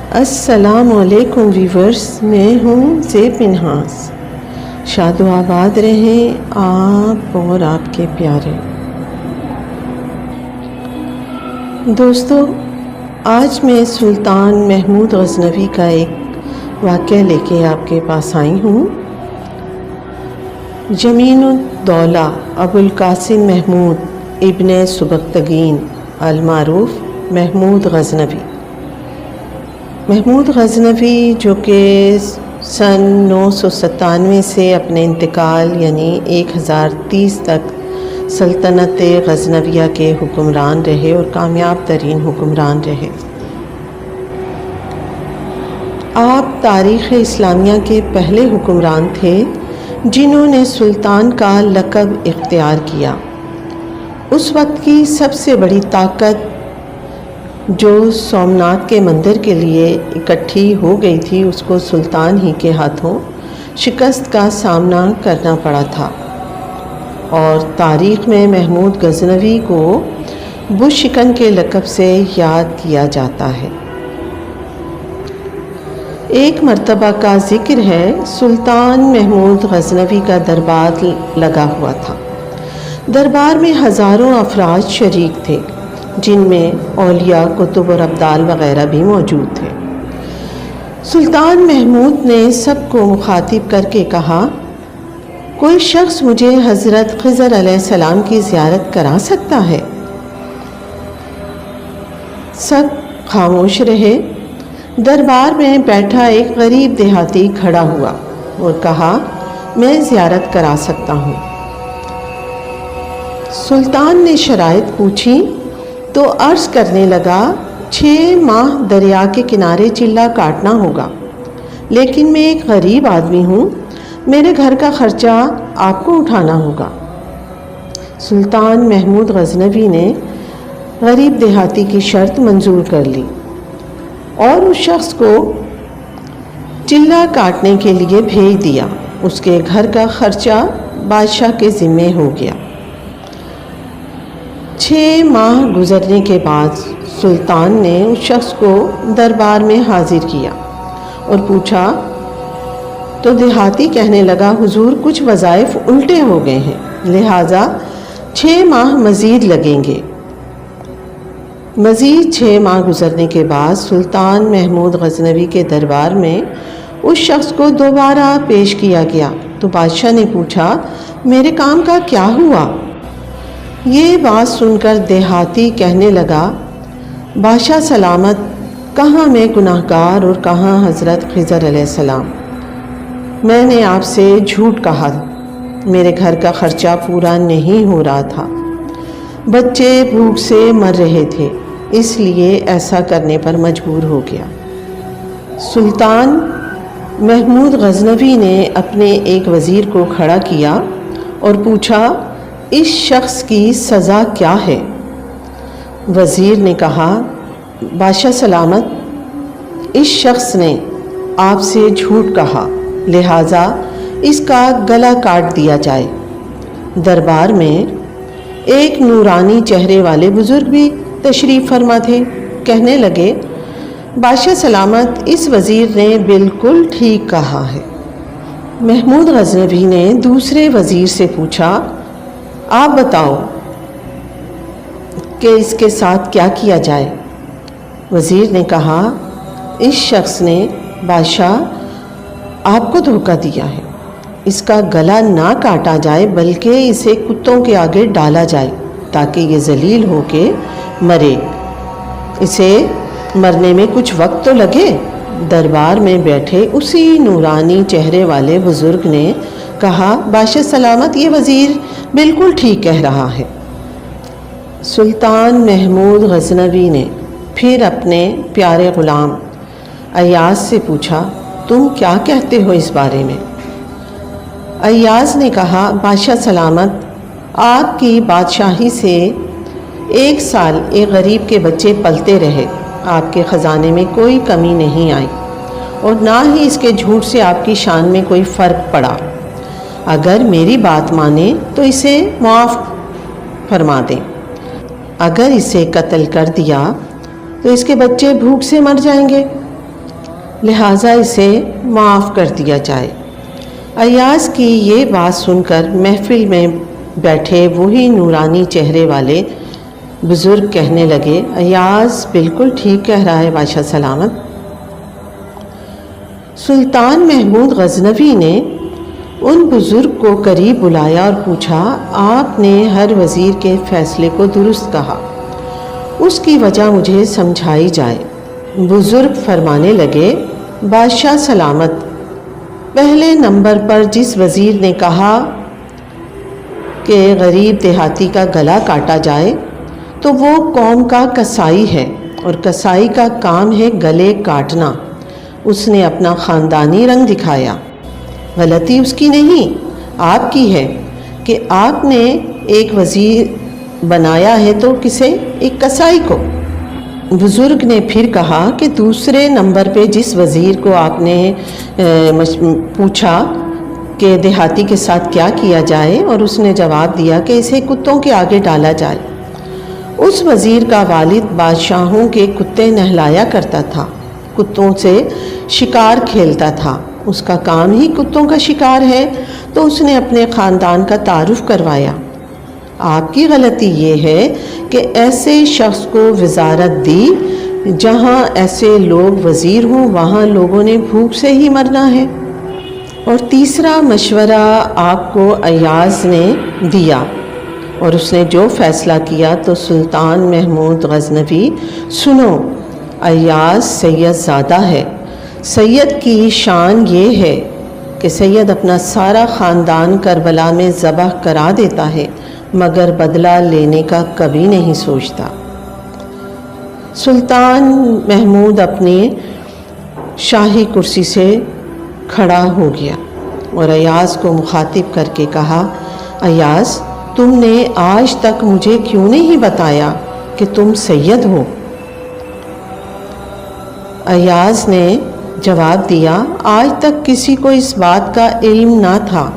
السلام علیکم ویورز، میں ہوں زیب منہاس۔ شاد و آباد رہیں آپ اور آپ کے پیارے دوستو۔ آج میں سلطان محمود غزنوی کا ایک واقعہ لے کے آپ کے پاس آئی ہوں۔ جمین الدولہ ابو القاسم محمود ابن سبکتگین المعروف محمود غزنوی۔ محمود غزنوی جو کہ سن 997 سے اپنے انتقال یعنی 1030 تک سلطنت غزنویہ کے حکمران رہے اور کامیاب ترین حکمران رہے۔ آپ تاریخ اسلامیہ کے پہلے حکمران تھے جنہوں نے سلطان کا لقب اختیار کیا۔ اس وقت کی سب سے بڑی طاقت جو سومناتھ کے مندر کے لیے اکٹھی ہو گئی تھی، اس کو سلطان ہی کے ہاتھوں شکست کا سامنا کرنا پڑا تھا، اور تاریخ میں محمود غزنوی کو بشکن کے لقب سے یاد کیا جاتا ہے۔ ایک مرتبہ کا ذکر ہے، سلطان محمود غزنوی کا دربار لگا ہوا تھا۔ دربار میں ہزاروں افراد شریک تھے، جن میں اولیاء، کتب اور ابدال وغیرہ بھی موجود تھے۔ سلطان محمود نے سب کو مخاطب کر کے کہا، کوئی شخص مجھے حضرت خضر علیہ السلام کی زیارت کرا سکتا ہے؟ سب خاموش رہے۔ دربار میں بیٹھا ایک غریب دیہاتی کھڑا ہوا اور کہا، میں زیارت کرا سکتا ہوں۔ سلطان نے شرائط پوچھی تو عرض کرنے لگا، 6 ماہ دریا کے کنارے چلہ کاٹنا ہوگا، لیکن میں ایک غریب آدمی ہوں، میرے گھر کا خرچہ آپ کو اٹھانا ہوگا۔ سلطان محمود غزنوی نے غریب دیہاتی کی شرط منظور کر لی اور اس شخص کو چلہ کاٹنے کے لیے بھیج دیا۔ اس کے گھر کا خرچہ بادشاہ کے ذمے ہو گیا۔ 6 ماہ گزرنے کے بعد سلطان نے اس شخص کو دربار میں حاضر کیا اور پوچھا تو دیہاتی کہنے لگا، حضور کچھ وظائف الٹے ہو گئے ہیں، لہٰذا 6 ماہ مزید لگیں گے۔ مزید 6 ماہ گزرنے کے بعد سلطان محمود غزنوی کے دربار میں اس شخص کو دوبارہ پیش کیا گیا تو بادشاہ نے پوچھا، میرے کام کا کیا ہوا؟ یہ بات سن کر دیہاتی کہنے لگا، بادشاہ سلامت، کہاں میں گناہ گار اور کہاں حضرت خضر علیہ السلام۔ میں نے آپ سے جھوٹ کہا، میرے گھر کا خرچہ پورا نہیں ہو رہا تھا، بچے بھوک سے مر رہے تھے، اس لیے ایسا کرنے پر مجبور ہو گیا۔ سلطان محمود غزنوی نے اپنے ایک وزیر کو کھڑا کیا اور پوچھا، اس شخص کی سزا کیا ہے؟ وزیر نے کہا، بادشاہ سلامت، اس شخص نے آپ سے جھوٹ کہا، لہٰذا اس کا گلا کاٹ دیا جائے۔ دربار میں ایک نورانی چہرے والے بزرگ بھی تشریف فرما تھے، کہنے لگے، بادشاہ سلامت، اس وزیر نے بالکل ٹھیک کہا ہے۔ محمود غزنوی نے دوسرے وزیر سے پوچھا، آپ بتاؤ کہ اس کے ساتھ کیا کیا جائے؟ وزیر نے کہا، اس شخص نے بادشاہ آپ کو دھوکہ دیا ہے، اس کا گلا نہ کاٹا جائے بلکہ اسے کتوں کے آگے ڈالا جائے تاکہ یہ ذلیل ہو کے مرے، اسے مرنے میں کچھ وقت تو لگے۔ دربار میں بیٹھے اسی نورانی چہرے والے بزرگ نے کہا، بادشاہ سلامت، یہ وزیر بالکل ٹھیک کہہ رہا ہے۔ سلطان محمود غزنوی نے پھر اپنے پیارے غلام ایاز سے پوچھا، تم کیا کہتے ہو اس بارے میں؟ ایاز نے کہا، بادشاہ سلامت، آپ کی بادشاہی سے 1 سال ایک غریب کے بچے پلتے رہے، آپ کے خزانے میں کوئی کمی نہیں آئی اور نہ ہی اس کے جھوٹ سے آپ کی شان میں کوئی فرق پڑا۔ اگر میری بات مانیں تو اسے معاف فرما دیں، اگر اسے قتل کر دیا تو اس کے بچے بھوک سے مر جائیں گے۔ لہٰذا اسے معاف کر دیا جائے۔ ایاز کی یہ بات سن کر محفل میں بیٹھے وہی نورانی چہرے والے بزرگ کہنے لگے، ایاز بالکل ٹھیک کہہ رہا ہے بادشاہ سلامت۔ سلطان محمود غزنوی نے ان بزرگ کو قریب بلایا اور پوچھا، آپ نے ہر وزیر کے فیصلے کو درست کہا، اس کی وجہ مجھے سمجھائی جائے۔ بزرگ فرمانے لگے، بادشاہ سلامت، پہلے نمبر پر جس وزیر نے کہا کہ غریب دیہاتی کا گلا کاٹا جائے تو وہ قوم کا کسائی ہے، اور کسائی کا کام ہے گلے کاٹنا۔ اس نے اپنا خاندانی رنگ دکھایا۔ غلطی اس کی نہیں، آپ کی ہے کہ آپ نے ایک وزیر بنایا ہے تو کسے؟ ایک کسائی کو۔ بزرگ نے پھر کہا کہ دوسرے نمبر پہ جس وزیر کو آپ نے پوچھا کہ دیہاتی کے ساتھ کیا کیا جائے، اور اس نے جواب دیا کہ اسے کتوں کے آگے ڈالا جائے، اس وزیر کا والد بادشاہوں کے کتے نہلایا کرتا تھا، کتوں سے شکار کھیلتا تھا، اس کا کام ہی کتوں کا شکار ہے، تو اس نے اپنے خاندان کا تعارف کروایا۔ آپ کی غلطی یہ ہے کہ ایسے شخص کو وزارت دی، جہاں ایسے لوگ وزیر ہوں وہاں لوگوں نے بھوک سے ہی مرنا ہے۔ اور تیسرا مشورہ آپ کو ایاز نے دیا، اور اس نے جو فیصلہ کیا تو سلطان محمود غزنوی سنو، ایاز سید زادہ ہے۔ سید کی شان یہ ہے کہ سید اپنا سارا خاندان کربلا میں ذبح کرا دیتا ہے، مگر بدلہ لینے کا کبھی نہیں سوچتا۔ سلطان محمود اپنی شاہی کرسی سے کھڑا ہو گیا اور ایاز کو مخاطب کر کے کہا، ایاز، تم نے آج تک مجھے کیوں نہیں بتایا کہ تم سید ہو؟ ایاز نے جواب دیا، آج تک کسی کو اس بات کا علم نہ تھا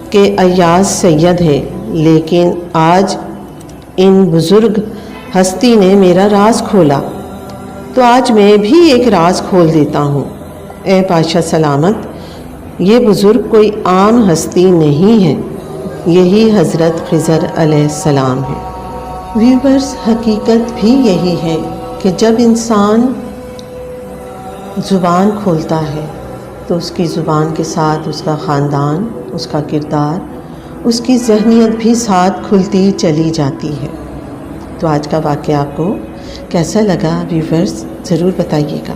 کہ ایاز سید ہے، لیکن آج ان بزرگ ہستی نے میرا راز کھولا، تو آج میں بھی ایک راز کھول دیتا ہوں۔ اے بادشاہ سلامت، یہ بزرگ کوئی عام ہستی نہیں ہے، یہی حضرت خضر علیہ السلام ہے۔ ویورز، حقیقت بھی یہی ہے کہ جب انسان زبان کھولتا ہے تو اس کی زبان کے ساتھ اس کا خاندان، اس کا کردار، اس کی ذہنیت بھی ساتھ کھلتی چلی جاتی ہے۔ تو آج کا واقعہ آپ کو کیسا لگا ویورز، ضرور بتائیے گا۔